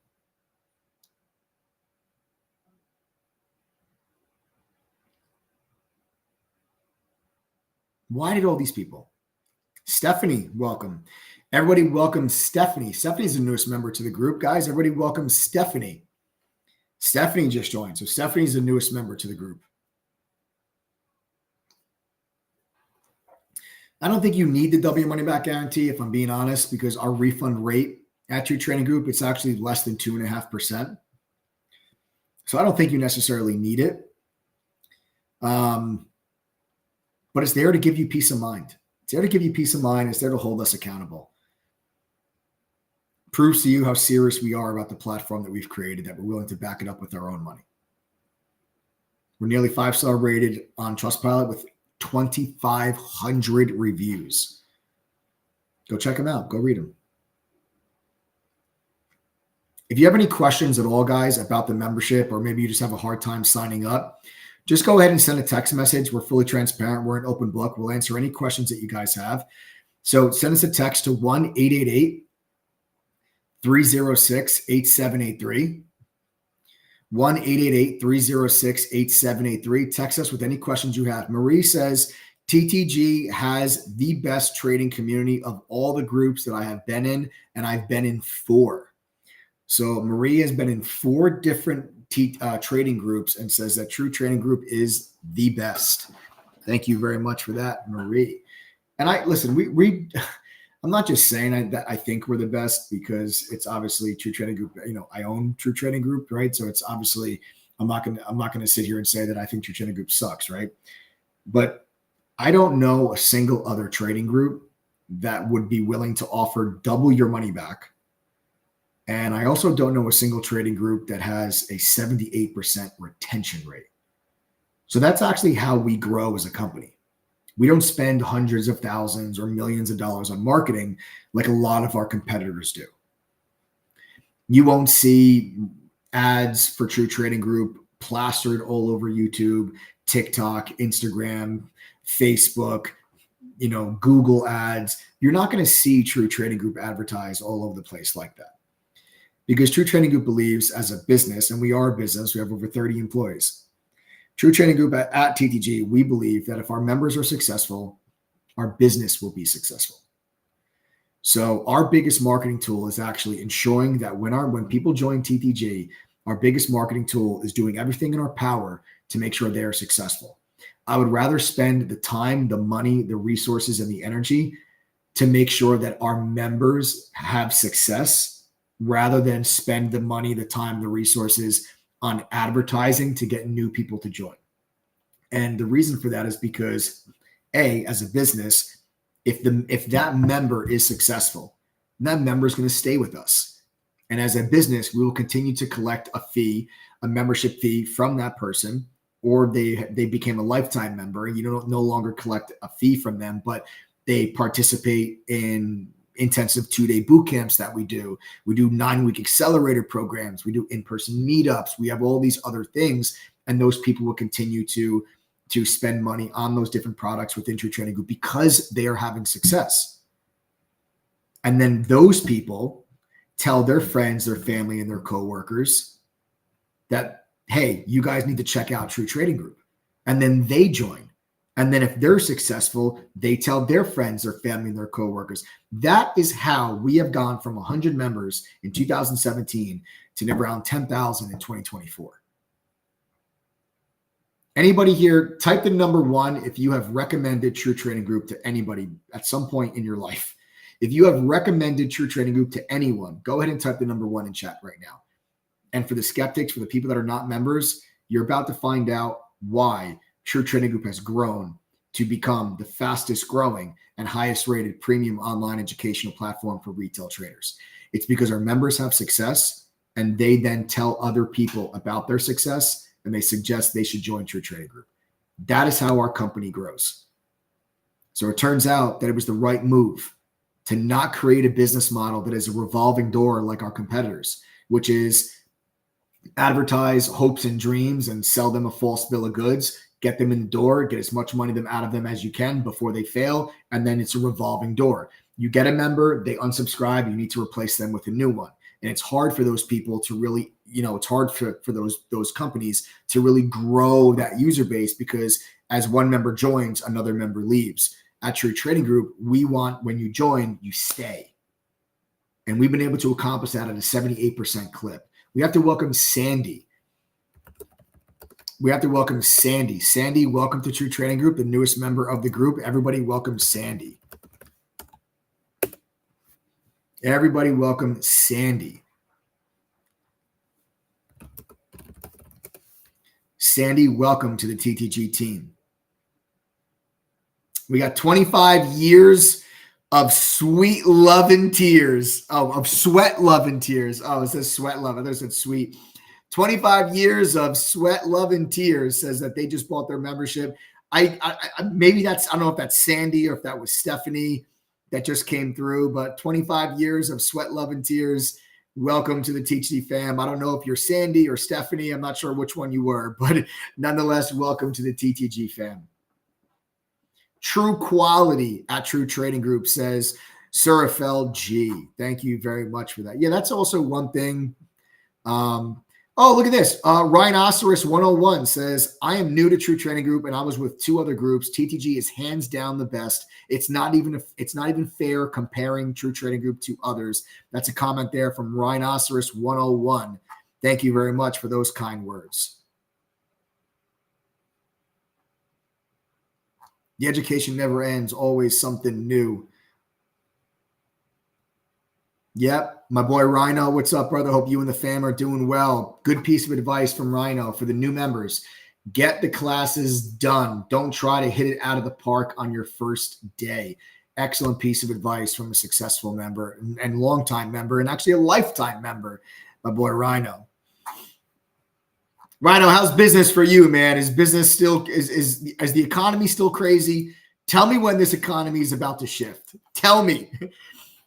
[SPEAKER 4] Stephanie, welcome. Everybody welcome Stephanie. Stephanie's the newest member to the group, guys. Everybody welcome Stephanie. Stephanie just joined. So Stephanie's the newest member to the group. I don't think you need the W money back guarantee, if I'm being honest, because our refund rate at True Trading Group, it's actually less than 2.5%. So I don't think you necessarily need it. But it's there to give you peace of mind. It's there to give you peace of mind. It's there to hold us accountable. Proves to you how serious we are about the platform that we've created, that we're willing to back it up with our own money. We're nearly 5-star rated on Trustpilot with 2,500 reviews. Go check them out. Go read them. If you have any questions at all, guys, about the membership, or maybe you just have a hard time signing up, just go ahead and send a text message. We're fully transparent. We're an open book. We'll answer any questions that you guys have. So send us a text to 1-888-306-8783. 1-888-306-8783. Text us with any questions you have. Marie says, TTG has the best trading community of all the groups that I have been in, and I've been in 4. So Marie has been in 4 different trading groups and says that True Trading Group is the best. Thank you very much for that, Marie. And I'm not just saying that I think we're the best because it's obviously True Trading Group. I own True Trading Group, right? So it's obviously I'm not gonna sit here and say that I think True Trading Group sucks, right? But I don't know a single other trading group that would be willing to offer double your money back. And I also don't know a single trading group that has a 78% retention rate. So that's actually how we grow as a company. We don't spend hundreds of thousands or millions of dollars on marketing like a lot of our competitors do. You won't see ads for True Trading Group plastered all over YouTube, TikTok, Instagram, Facebook, Google ads. You're not going to see True Trading Group advertised all over the place like that. Because True Trading Group believes as a business, and we are a business, we have over 30 employees. True Trading Group at TTG, we believe that if our members are successful, our business will be successful. So our biggest marketing tool is actually ensuring that when people join TTG, our biggest marketing tool is doing everything in our power to make sure they are successful. I would rather spend the time, the money, the resources, and the energy to make sure that our members have success rather than spend the money, the time, the resources on advertising to get new people to join. And the reason for that is because, as a business, if that member is successful, that member is going to stay with us. And as a business, we will continue to collect a fee, a membership fee from that person, or they became a lifetime member. You don't no longer collect a fee from them, but they participate in intensive 2-day boot camps that we do. We do 9-week accelerator programs. We do in-person meetups. We have all these other things, and those people will continue to spend money on those different products within True Trading Group because they are having success. And then those people tell their friends, their family, and their coworkers that, hey, you guys need to check out True Trading Group. And then they join. And then if they're successful, they tell their friends, their family, and their coworkers. That is how we have gone from 100 members in 2017 to around 10,000 in 2024. Anybody here, type the number 1 if you have recommended True Trading Group to anybody at some point in your life. If you have recommended True Trading Group to anyone, go ahead and type the number 1 in chat right now. And for the skeptics, for the people that are not members, you're about to find out why True Trading Group has grown to become the fastest growing and highest rated premium online educational platform for retail traders. It's because our members have success and they then tell other people about their success and they suggest they should join True Trading Group. That is how our company grows. So it turns out that it was the right move to not create a business model that is a revolving door like our competitors, which is advertise hopes and dreams and sell them a false bill of goods, get them in the door, get as much money out of them as you can before they fail, and then it's a revolving door. You get a member, they unsubscribe, you need to replace them with a new one. And it's hard for those people to really, it's hard for those companies to really grow that user base because as one member joins, another member leaves. At True Trading Group, we want when you join, you stay. And we've been able to accomplish that at a 78% clip. We have to welcome Sandy. Sandy, welcome to True Trading Group, the newest member of the group. Everybody welcome Sandy. Everybody welcome Sandy. Sandy, welcome to the TTG team. We got 25 years of sweet love and tears. Of sweat, love, and tears. It says sweat, love. I thought it said sweet. 25 years of sweat, love, and tears says that they just bought their membership. Maybe that's, I don't know if that's Sandy or if that was Stephanie that just came through, but 25 years of sweat, love, and tears welcome to the TTG fam. I don't know if you're Sandy or Stephanie. I'm not sure which one you were, but nonetheless, welcome to the TTG fam. True Quality at True Trading Group says, Surafel G. Thank you very much for that. Yeah, that's also one thing. Oh, look at this. Rhinoceros 101 says, I am new to True Trading Group and I was with 2 other groups. TTG is hands down the best. It's not even fair comparing True Trading Group to others. That's a comment there from Rhinoceros 101. Thank you very much for those kind words. The education never ends, always something new. Yep, my boy Rhino, what's up, brother? Hope you and the fam are doing well. Good piece of advice from Rhino for the new members. Get the classes done. Don't try to hit it out of the park on your first day. Excellent piece of advice from a successful member and longtime member and actually a lifetime member, my boy Rhino. Rhino, how's business for you, man? Is business still, is the economy still crazy? Tell me when this economy is about to shift. Tell me.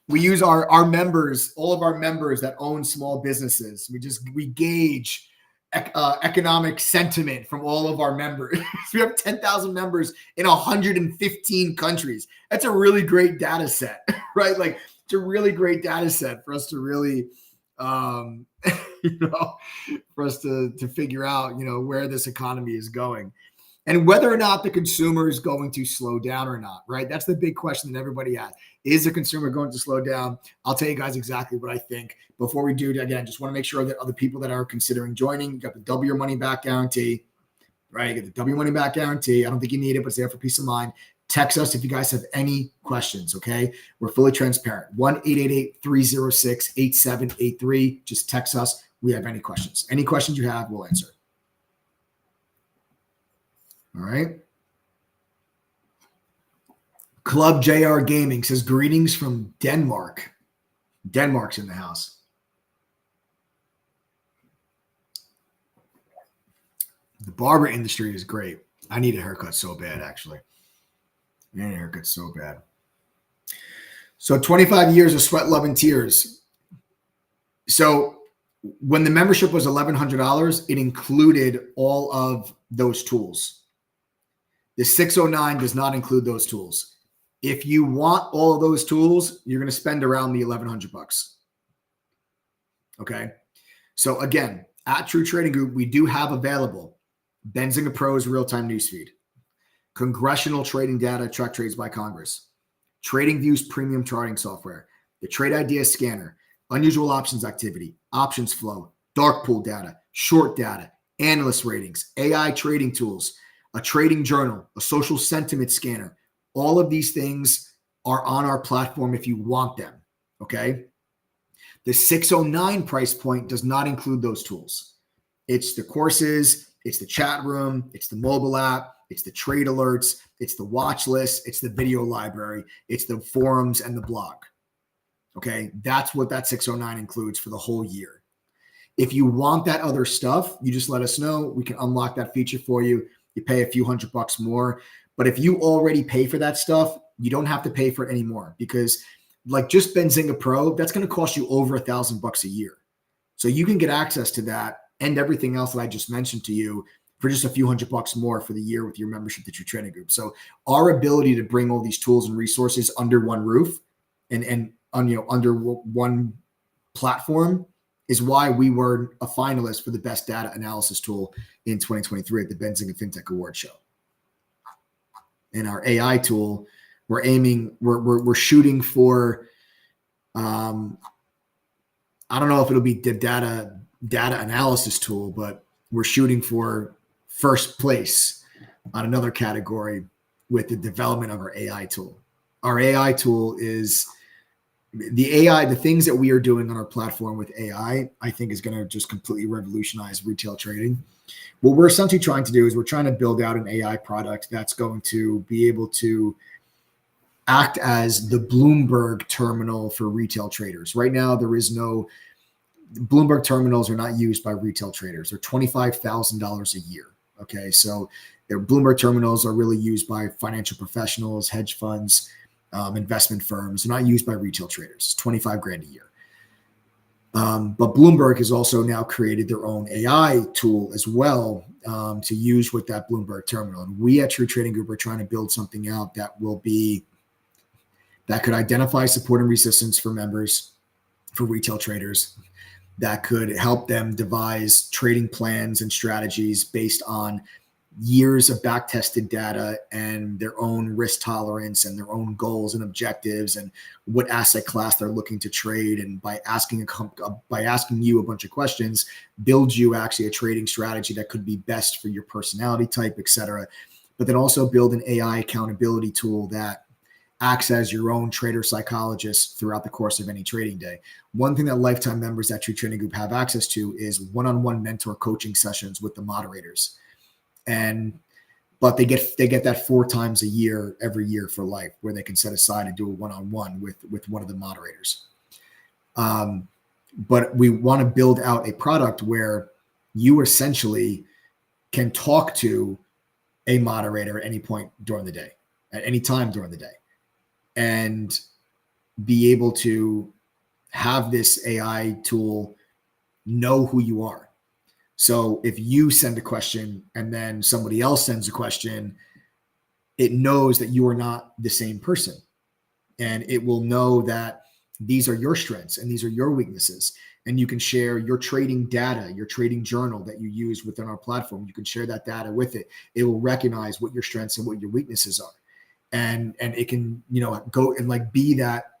[SPEAKER 4] We use our members, all of our members that own small businesses. We gauge economic sentiment from all of our members. We have 10,000 members in 115 countries. That's a really great data set, right? Like it's a really great data set for us to really, for us to figure out, where this economy is going. And whether or not the consumer is going to slow down or not, right? That's the big question that everybody has. Is the consumer going to slow down? I'll tell you guys exactly what I think. Before we do, again, just want to make sure that other people that are considering joining, you got the double your money back guarantee, right? You get the double your money back guarantee. I don't think you need it, but it's there for peace of mind. Text us if you guys have any questions, okay? We're fully transparent. 1-888-306-8783. Just text us. We have any questions. Any questions you have, we'll answer. All right. Club JR Gaming says, greetings from Denmark. Denmark's in the house. The barber industry is great. I need a haircut so bad, actually. I need a haircut so bad. So 25 years of sweat, love, and tears. So when the membership was $1,100, it included all of those tools. The 609 does not include those tools. If you want all of those tools, you're going to spend around the $1,100. Okay. So again, at True Trading Group, we do have available Benzinga Pro's real-time newsfeed, congressional trading data, track trades by Congress, TradingView's premium charting software, the Trade Idea Scanner, unusual options activity, options flow, dark pool data, short data, analyst ratings, AI trading tools, a trading journal, a social sentiment scanner. All of these things are on our platform if you want them, okay? The 609 price point does not include those tools. It's the courses, it's the chat room, it's the mobile app, it's the trade alerts, it's the watch list, it's the video library, it's the forums and the blog, okay? That's what that 609 includes for the whole year. If you want that other stuff, you just let us know. We can unlock that feature for you. You pay a few $100 more. But if you already pay for that stuff, you don't have to pay for it anymore because like just Benzinga Pro, that's going to cost you over $1,000 a year. So you can get access to that and everything else that I just mentioned to you for just a few $100 more for the year with your membership to True Trading Group. So our ability to bring all these tools and resources under one roof and under one platform is why we were a finalist for the best data analysis tool in 2023 at the Benzinga FinTech Award Show. And our AI tool, we're shooting for, I don't know if it'll be the data analysis tool, but we're shooting for first place on another category with the development of our AI tool. Our AI tool is the things that we are doing on our platform with AI, I think is going to just completely revolutionize retail trading. What we're essentially trying to do is we're trying to build out an AI product that's going to be able to act as the Bloomberg terminal for retail traders. Right now, Bloomberg terminals are not used by retail traders. They're $25,000 a year. Okay. So their Bloomberg terminals are really used by financial professionals, hedge funds, investment firms. They're not used by retail traders. It's $25,000 a year. But Bloomberg has also now created their own AI tool as well to use with that Bloomberg terminal. And we at True Trading Group are trying to build something out that could identify support and resistance for members, for retail traders, that could help them devise trading plans and strategies based on years of back-tested data and their own risk tolerance and their own goals and objectives and what asset class they're looking to trade. And by asking you a bunch of questions, build you actually a trading strategy that could be best for your personality type, et cetera. But then also build an AI accountability tool that acts as your own trader psychologist throughout the course of any trading day. One thing that lifetime members at True Trading Group have access to is one-on-one mentor coaching sessions with the moderators. But they get that 4 times a year, every year for life, where they can set aside and do a one-on-one with one of the moderators. But we want to build out a product where you essentially can talk to a moderator at any point during the day, at any time during the day, and be able to have this AI tool know who you are. So if you send a question and then somebody else sends a question, it knows that you are not the same person. And it will know that these are your strengths and these are your weaknesses. And you can share your trading data, your trading journal that you use within our platform. You can share that data with it. It will recognize what your strengths and what your weaknesses are. And it can, go and like be that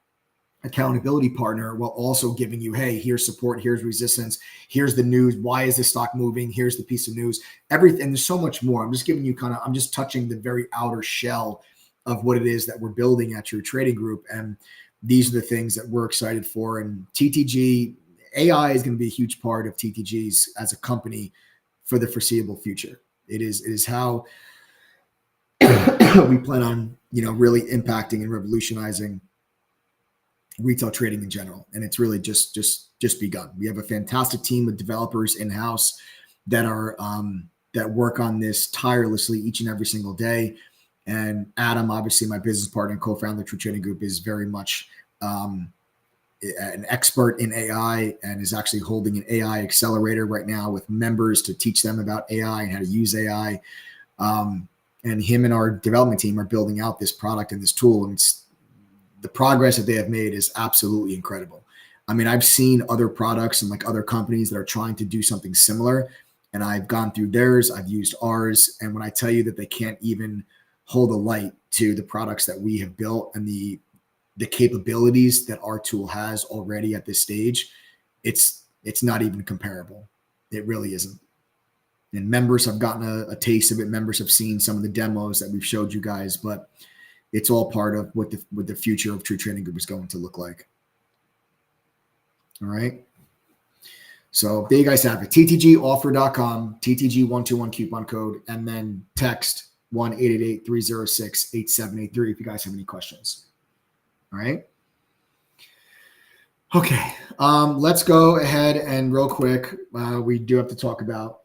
[SPEAKER 4] accountability partner while also giving you, hey, here's support, here's resistance, here's the news, why is this stock moving, here's the piece of news, everything. And there's so much more. I'm just giving you I'm just touching the very outer shell of what it is that we're building at True Trading Group. And these are the things that we're excited for. And TTG, AI is going to be a huge part of TTG's as a company for the foreseeable future. It is how we plan on, really impacting and revolutionizing retail trading in general. And it's really just begun. We have a fantastic team of developers in-house that are that work on this tirelessly each and every single day. And Adam, obviously my business partner and co-founder of True Trading Group, is very much an expert in AI and is actually holding an AI accelerator right now with members to teach them about AI and how to use AI. And him and our development team are building out this product and this tool. And the progress that they have made is absolutely incredible. I mean, I've seen other products and like other companies that are trying to do something similar, and I've gone through theirs, I've used ours. And when I tell you that they can't even hold a light to the products that we have built and the capabilities that our tool has already at this stage, it's not even comparable. It really isn't. And members have gotten a taste of it. Members have seen some of the demos that we've showed you guys, but it's all part of what the future of True Trading Group is going to look like. All right. So there you guys have it. TTGoffer.com, TTG121 coupon code, and then text 1-888-306-8783 if you guys have any questions. All right. Okay. Let's go ahead and real quick. We do have to talk about,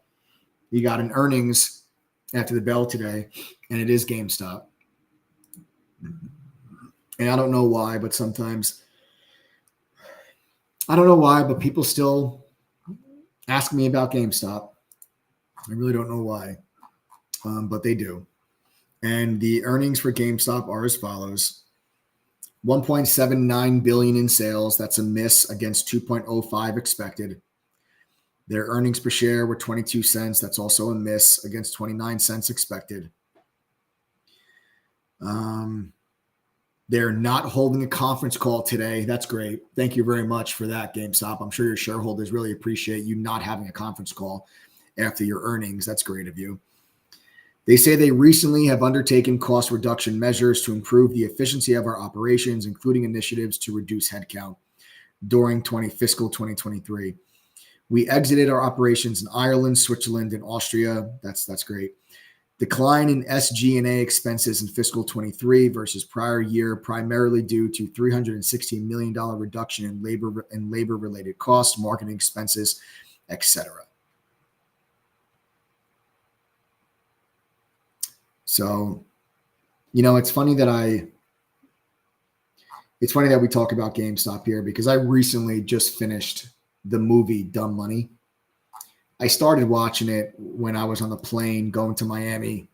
[SPEAKER 4] you got an earnings after the bell today, and it is GameStop. And I don't know why, but people still ask me about GameStop. I really don't know why, but they do. And the earnings for GameStop are as follows: $1.79 billion in sales. That's a miss against 2.05 expected. Their earnings per share were 22 cents. That's also a miss against 29 cents expected. They're not holding a conference call today. That's great. Thank you very much for that, GameStop. I'm sure your shareholders really appreciate you not having a conference call after your earnings. That's great of you. They say they recently have undertaken cost reduction measures to improve the efficiency of our operations, including initiatives to reduce headcount during fiscal 2023. We exited our operations in Ireland, Switzerland, and Austria. That's great. Decline in SG&A expenses in fiscal 23 versus prior year, primarily due to $316 million reduction in labor-related costs, marketing expenses, etc. So, it's funny that we talk about GameStop here because I recently just finished the movie Dumb Money. I started watching it when I was on the plane going to Miami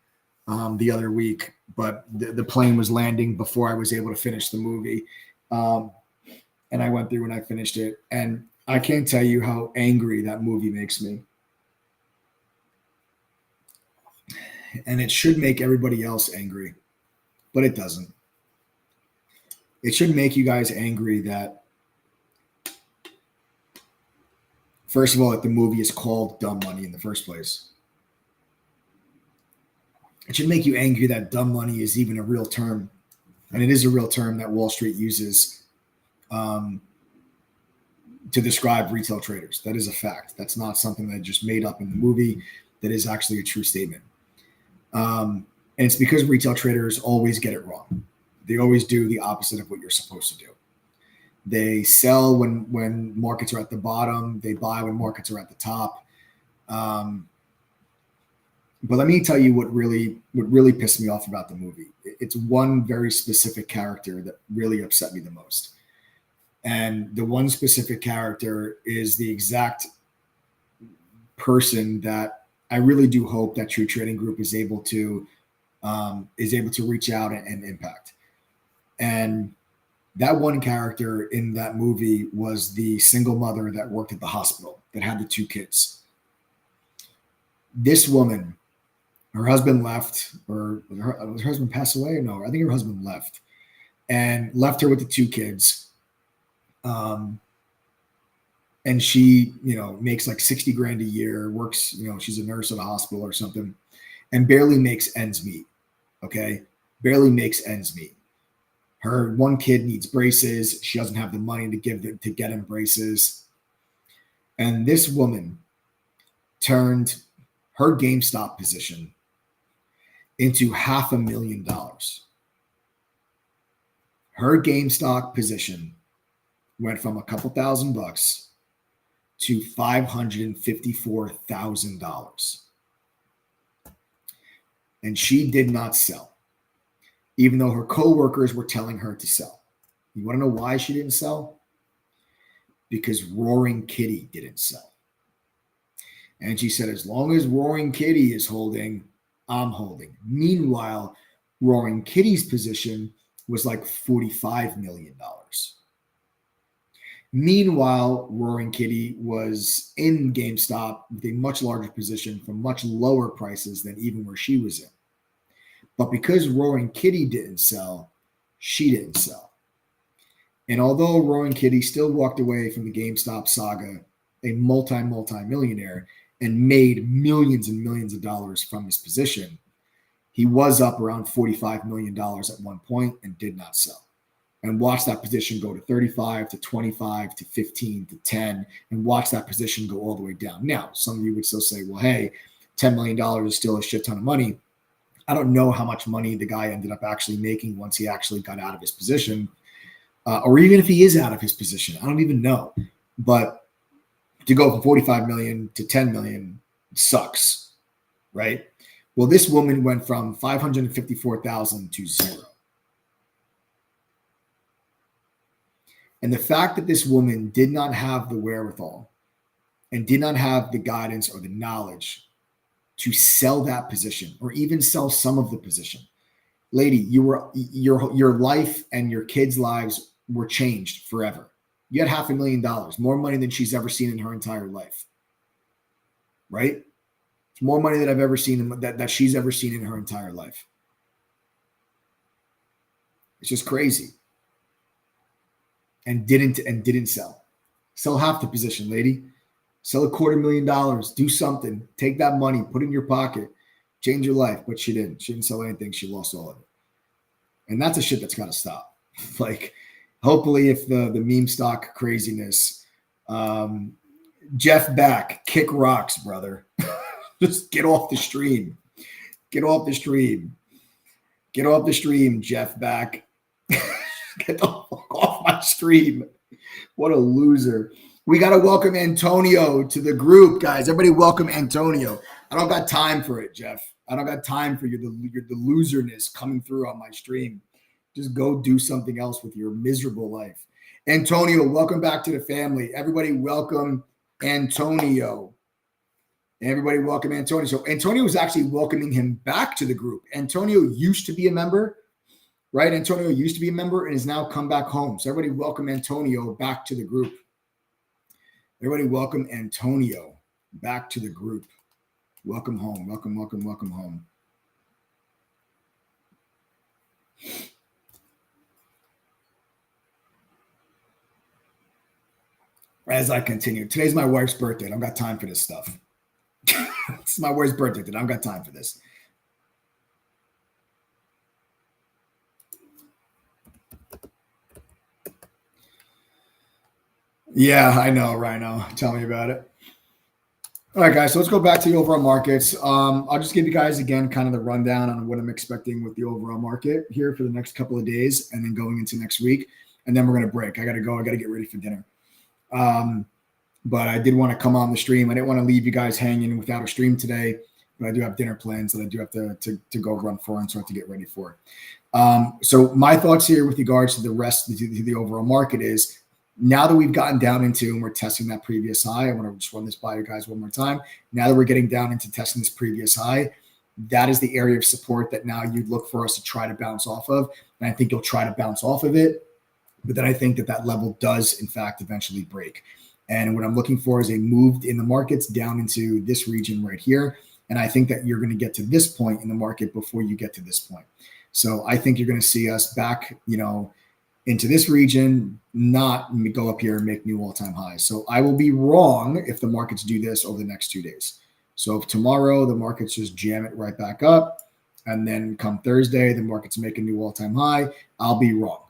[SPEAKER 4] the other week, but the plane was landing before I was able to finish the movie. And I went through and I finished it. And I can't tell you how angry that movie makes me. And it should make everybody else angry, but it doesn't. It should make you guys angry that, first of all, that the movie is called Dumb Money in the first place. It should make you angry that dumb money is even a real term. And it is a real term that Wall Street uses to describe retail traders. That is a fact. That's not something that just made up in the movie. That is actually a true statement. And it's because retail traders always get it wrong. They always do the opposite of what you're supposed to do. They sell when markets are at the bottom. They buy when markets are at the top. But let me tell you what really pissed me off about the movie. It's one very specific character that really upset me the most. And the one specific character is the exact person that I really do hope that True Trading Group is able to reach out and impact. And that one character in that movie was the single mother that worked at the hospital that had the two kids. This woman, her husband left, or her husband passed away? Or no, I think her husband left and left her with the two kids. And she, makes like 60 grand a year, works, she's a nurse at a hospital or something, and barely makes ends meet. Okay. Barely makes ends meet. Her one kid needs braces. She doesn't have the money to get him braces. And this woman turned her GameStop position into $500,000. Her GameStop position went from a couple $1,000 to $554,000. And she did not sell, even though her coworkers were telling her to sell. You want to know why she didn't sell? Because Roaring Kitty didn't sell. And she said, as long as Roaring Kitty is holding, I'm holding. Meanwhile, Roaring Kitty's position was like $45 million. Meanwhile, Roaring Kitty was in GameStop with a much larger position for much lower prices than even where she was in. But because Roaring Kitty didn't sell, she didn't sell. And although Roaring Kitty still walked away from the GameStop saga, a multi-millionaire, and made millions and millions of dollars from his position, he was up around $45 million at one point and did not sell. And watch that position go to 35 to 25 to 15 to 10, and watch that position go all the way down. Now, some of you would still say, well, hey, $10 million is still a shit ton of money. I don't know how much money the guy ended up actually making once he actually got out of his position, or even if he is out of his position. I don't even know. But to go from 45 million to 10 million sucks, right? Well, this woman went from 554,000 to zero. And the fact that this woman did not have the wherewithal and did not have the guidance or the knowledge to sell that position or even sell some of the position. Lady, your life and your kids' lives were changed forever. You had $500,000, more money than she's ever seen in her entire life. Right? It's more money than I've ever seen that she's ever seen in her entire life. It's just crazy. And didn't sell. Sell half the position, lady. Sell $250,000. Do something. Take that money, put it in your pocket, change your life. But she didn't. She didn't sell anything. She lost all of it. And that's a shit that's got to stop. Like, hopefully, if the meme stock craziness, Jeff back, kick rocks, brother. Just get off the stream. Get off the stream. Get off the stream, Jeff back. Get off my stream. What a loser. We got to welcome Antonio to the group, guys. Everybody welcome Antonio. I don't got time for it, Jeff. I don't got time for the loserness coming through on my stream. Just go do something else with your miserable life. Antonio, welcome back to the family. Everybody welcome Antonio. Everybody welcome Antonio. So Antonio is actually welcoming him back to the group. Antonio used to be a member, right? Antonio used to be a member and has now come back home. So everybody welcome Antonio back to the group. Everybody welcome Antonio back to the group. Welcome home. Welcome, welcome, welcome home. As I continue, today's my wife's birthday. I don't got time for this stuff. It's my wife's birthday. I don't got time for this. Yeah, I know, Rhino. Tell me about it. All right, guys. So let's go back to the overall markets. I'll just give you guys again kind of the rundown on what I'm expecting with the overall market here for the next couple of days, and then going into next week, and then we're gonna break. I gotta go. I gotta get ready for dinner. But I did want to come on the stream. I didn't want to leave you guys hanging without a stream today, but I do have dinner plans that I do have to go run for and so I have to get ready for. So my thoughts here with regards to the rest of the overall market is, now that we've gotten down into and we're testing that previous high, I want to just run this by you guys one more time. Now that we're getting down into testing this previous high, that is the area of support that now you'd look for us to try to bounce off of. And I think you'll try to bounce off of it. But then I think that level does, in fact, eventually break. And what I'm looking for is a move in the markets down into this region right here. And I think that you're going to get to this point in the market before you get to this point. So I think you're going to see us back, into this region, not go up here and make new all-time highs. So I will be wrong if the markets do this over the next 2 days. So if tomorrow the markets just jam it right back up, and then come Thursday, the markets make a new all-time high, I'll be wrong.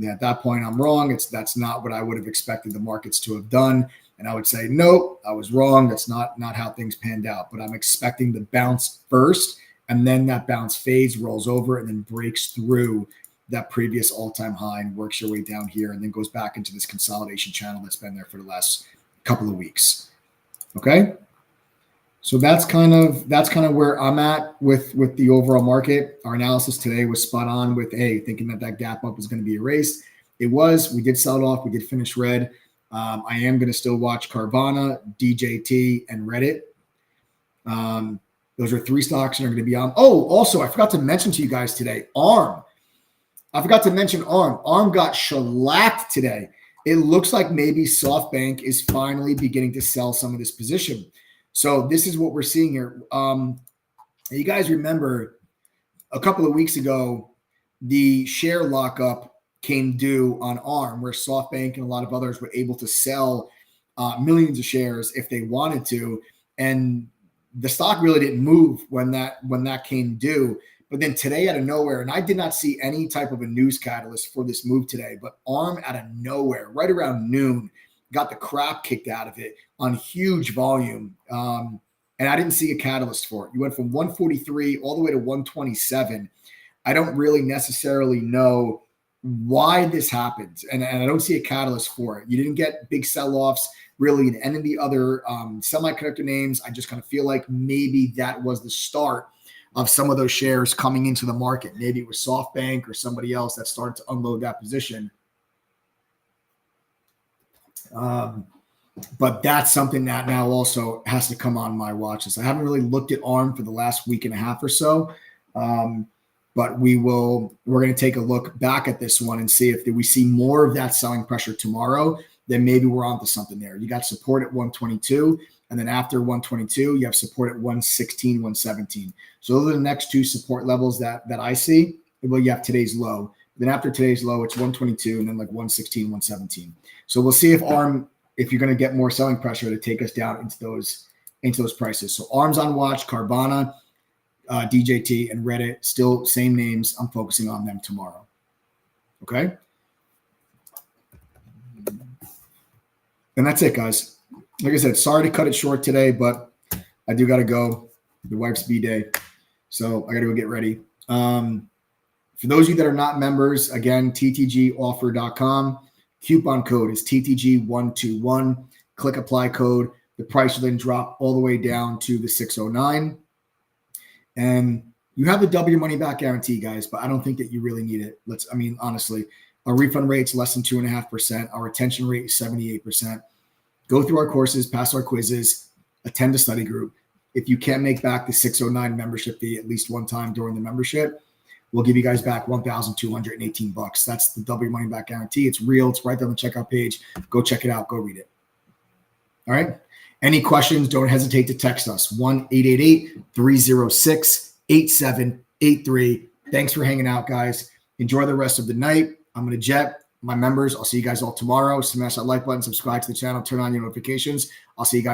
[SPEAKER 4] At that point, I'm wrong. That's not what I would have expected the markets to have done. And I would say, nope, I was wrong. That's not how things panned out. But I'm expecting the bounce first, and then that bounce fades, rolls over, and then breaks through that previous all-time high and works your way down here, and then goes back into this consolidation channel that's been there for the last couple of weeks. Okay? So that's kind of where I'm at with the overall market. Our analysis today was spot on with thinking that gap up is going to be erased. It was. We did sell it off. We did finish red. I am going to still watch Carvana, DJT, and Reddit. Those are 3 stocks that are going to be on. Oh, also, I forgot to mention to you guys today, ARM. I forgot to mention ARM. ARM got shellacked today. It looks like maybe SoftBank is finally beginning to sell some of this position. So this is what we're seeing here. You guys remember a couple of weeks ago, the share lockup came due on ARM, where SoftBank and a lot of others were able to sell millions of shares if they wanted to. And the stock really didn't move when that came due. But then today, out of nowhere, and I did not see any type of a news catalyst for this move today, but ARM out of nowhere, right around noon, got the crap kicked out of it on huge volume. And I didn't see a catalyst for it. You went from 143 all the way to 127. I don't really necessarily know why this happened. And I don't see a catalyst for it. You didn't get big sell-offs really in any of the other semiconductor names. I just kind of feel like maybe that was the start of some of those shares coming into the market. Maybe it was SoftBank or somebody else that started to unload that position. But that's something that now also has to come on my watch list. I haven't really looked at ARM for the last week and a half or so. But we're going to take a look back at this one and see if we see more of that selling pressure tomorrow, then maybe we're onto something there. You got support at 122. And then after 122, you have support at 116, 117. So those are the next 2 support levels that I see. Well, you have today's low. Then after today's low, it's 122 and then like 116, 117. So we'll see if you're going to get more selling pressure to take us down into those prices. So ARM's on watch, Carvana, DJT, and Reddit, still same names. I'm focusing on them tomorrow. Okay? And that's it, guys. Like I said, sorry to cut it short today, but I do got to go. The wife's B-day. So I got to go get ready. For those of you that are not members, again, ttgoffer.com. Coupon code is TTG121. Click apply code. The price will then drop all the way down to the 609. And You have the W money back guarantee, guys, but I don't think that you really need it. Honestly, our refund rate's less than 2.5%. Our retention rate is 78%. Go through our courses, pass our quizzes, attend a study group. If you can't make back the $609 membership fee at least one time during the membership, we'll give you guys back $1,218. That's the W money back guarantee. It's real. It's right there on the checkout page. Go check it out. Go read it. All right. Any questions? Don't hesitate to text us 1-888-306-8783. Thanks for hanging out, guys. Enjoy the rest of the night. I'm going to jet my members. I'll see you guys all tomorrow. Smash that like button, subscribe to the channel, turn on your notifications. I'll see you guys.